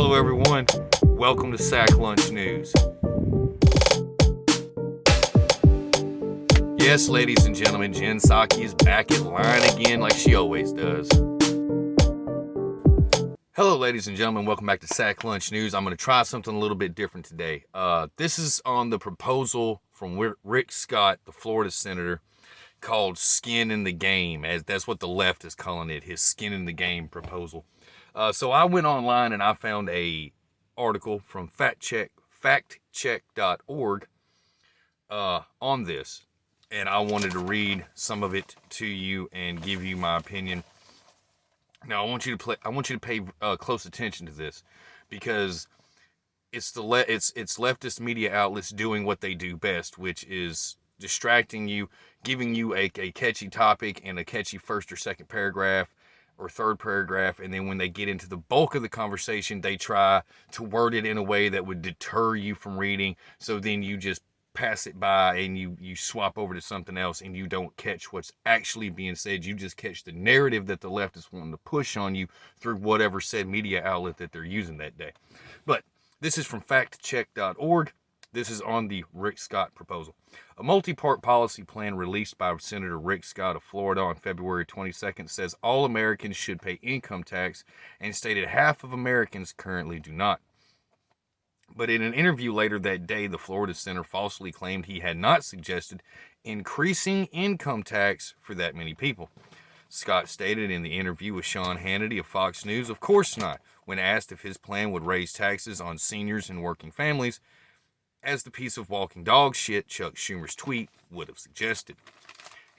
Hello, everyone. Welcome to Sack Lunch News. Yes, ladies and gentlemen, Jen Psaki is back in line again like she always does. Hello, ladies and gentlemen. Welcome back to Sack Lunch News. I'm going to try something a little bit different today. This is on the proposal from Rick Scott, the Florida senator, called Skin in the Game, as that's what the left is calling it, his Skin in the Game proposal. So I went online and I found a article from factcheck.org on this, and I wanted to read some of it to you and give you my opinion. Now I want you to pay close attention to this, because it's leftist media outlets doing what they do best, which is distracting you, giving you a catchy topic and a catchy first or second paragraph or third paragraph, and then when they get into the bulk of the conversation, they try to word it in a way that would deter you from reading, so then you just pass it by and you swap over to something else and you don't catch what's actually being said. You just catch the narrative that the left is wanting to push on you through whatever said media outlet that they're using that day. But this is from factcheck.org. This is on the Rick Scott proposal. A multi-part policy plan released by Senator Rick Scott of Florida on February 22nd says all Americans should pay income tax, and stated half of Americans currently do not. But in an interview later that day, the Florida senator falsely claimed he had not suggested increasing income tax for that many people. Scott stated in the interview with Sean Hannity of Fox News, of course not, when asked if his plan would raise taxes on seniors and working families, as the piece of walking dog shit Chuck Schumer's tweet would have suggested.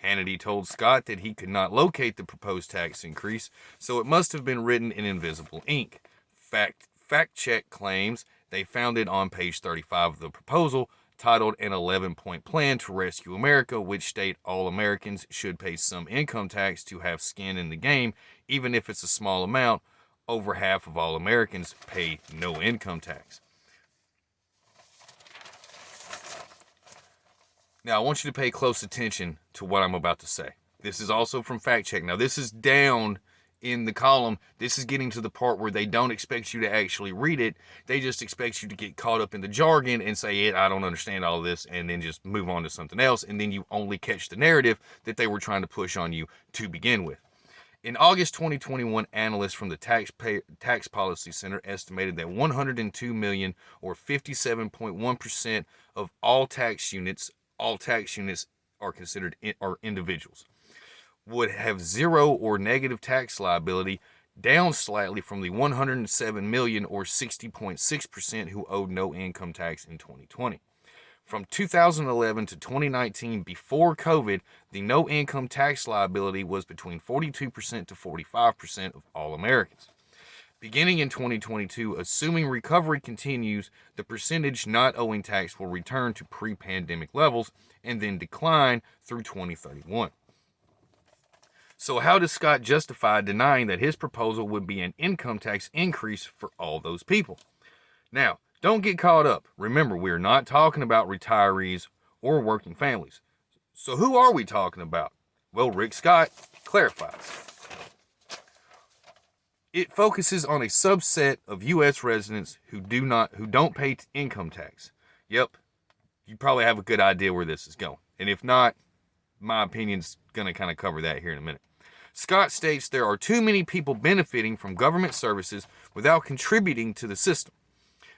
Hannity told Scott that he could not locate the proposed tax increase, so it must have been written in invisible ink. Fact Check claims they found it on page 35 of the proposal, titled An 11-Point Plan to Rescue America, which state all Americans should pay some income tax to have skin in the game, even if it's a small amount. Over half of all Americans pay no income tax. Now, I want you to pay close attention to what I'm about to say. This is also from Fact Check. Now, this is down in the column. This is getting to the part where they don't expect you to actually read it. They just expect you to get caught up in the jargon and say, I don't understand all of this, and then just move on to something else, and then you only catch the narrative that they were trying to push on you to begin with. In August 2021, analysts from the Tax Policy Center estimated that 102 million, or 57.1% of all tax units are considered individuals, would have zero or negative tax liability, down slightly from the 107 million, or 60.6%, who owed no income tax in 2020. From 2011 to 2019, before COVID, the no income tax liability was between 42% to 45% of all Americans. Beginning in 2022, assuming recovery continues, the percentage not owing tax will return to pre-pandemic levels and then decline through 2031. So how does Scott justify denying that his proposal would be an income tax increase for all those people? Now, don't get caught up. Remember, we're not talking about retirees or working families. So who are we talking about? Well, Rick Scott clarifies. It focuses on a subset of U.S. residents who don't pay income tax. Yep, you probably have a good idea where this is going. And if not, my opinion's going to kind of cover that here in a minute. Scott states there are too many people benefiting from government services without contributing to the system.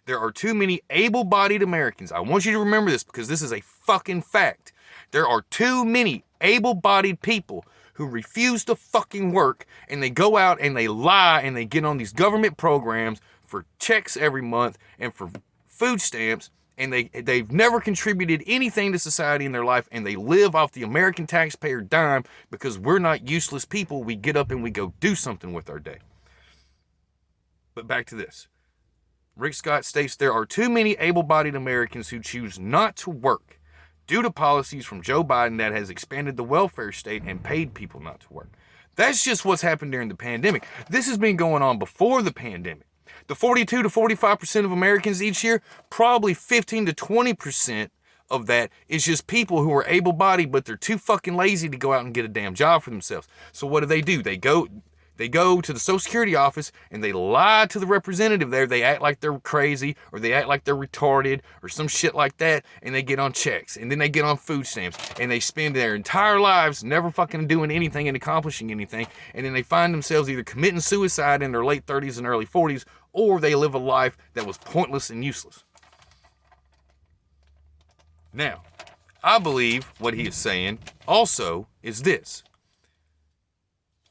There are too many able-bodied Americans. I want you to remember this, because this is a fucking fact. There are too many able-bodied people who refuse to fucking work, and they go out and they lie and they get on these government programs for checks every month and for food stamps, and they've never contributed anything to society in their life, and they live off the American taxpayer dime because we're not useless people. We get up and we go do something with our day. But back to this. Rick Scott states there are too many able-bodied Americans who choose not to work due to policies from Joe Biden that has expanded the welfare state and paid people not to work. That's just what's happened during the pandemic. This has been going on before the pandemic. The 42 to 45% of Americans each year, probably 15 to 20% of that is just people who are able-bodied, but they're too fucking lazy to go out and get a damn job for themselves. So what do? They go, They go to the Social Security office and they lie to the representative there. They act like they're crazy, or they act like they're retarded or some shit like that, and they get on checks, and then they get on food stamps, and they spend their entire lives never fucking doing anything and accomplishing anything, and then they find themselves either committing suicide in their late 30s and early 40s, or they live a life that was pointless and useless. Now, I believe what he is saying also is this.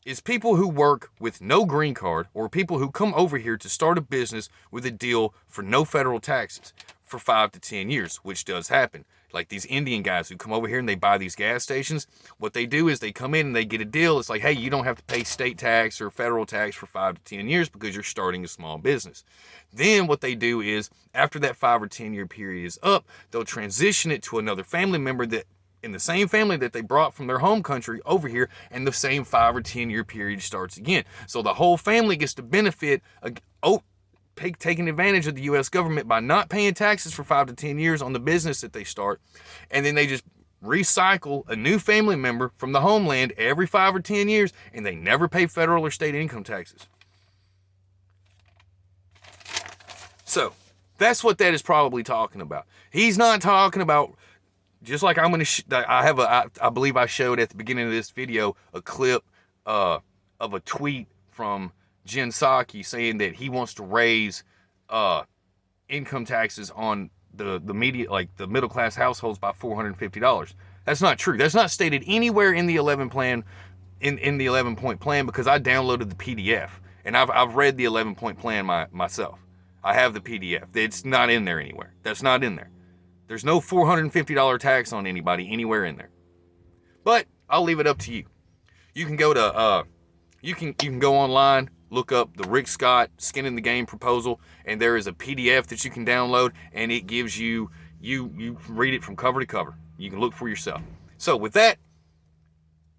Is people who work with no green card, or people who come over here to start a business with a deal for no federal taxes for 5 to 10 years, which does happen. Like these Indian guys who come over here and they buy these gas stations. What they do is they come in and they get a deal. It's like, hey, you don't have to pay state tax or federal tax for 5 to 10 years because you're starting a small business. Then what they do is, after that 5 or 10 year period is up, they'll transition it to another family member that in the same family that they brought from their home country over here, and the same 5 or 10 year period starts again. So the whole family gets to benefit, taking advantage of the U.S. government by not paying taxes for 5 to 10 years on the business that they start, and then they just recycle a new family member from the homeland every 5 or 10 years, and they never pay federal or state income taxes. So that's what that is probably talking about. He's not talking about, just like I'm going to, I believe I showed at the beginning of this video a clip of a tweet from Jen Psaki saying that he wants to raise income taxes on the media, like the middle class households, by $450. That's not true. That's not stated anywhere in the 11 plan, in the 11-point plan, because I downloaded the PDF and I've read the 11-point plan myself. I have the PDF. It's not in there anywhere. That's not in there. There's no $450 tax on anybody anywhere in there. But I'll leave it up to you. You can go to you can go online, look up the Rick Scott Skin in the Game proposal, and there is a PDF that you can download, and it gives you read it from cover to cover. You can look for yourself. So with that,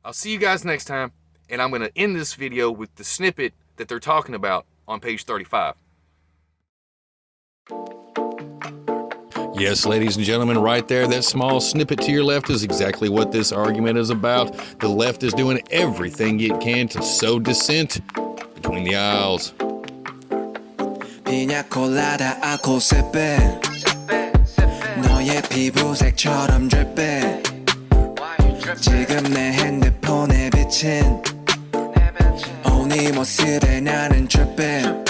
I'll see you guys next time, and I'm going to end this video with the snippet that they're talking about on page 35. Yes, ladies and gentlemen, right there, that small snippet to your left is exactly what this argument is about. The left is doing everything it can to sow dissent between the aisles. 피냐 콜라다 아코세페 너의 피부색처럼 drip해 지금 내 핸드폰에 비친 오 네 모습에 나는 drip해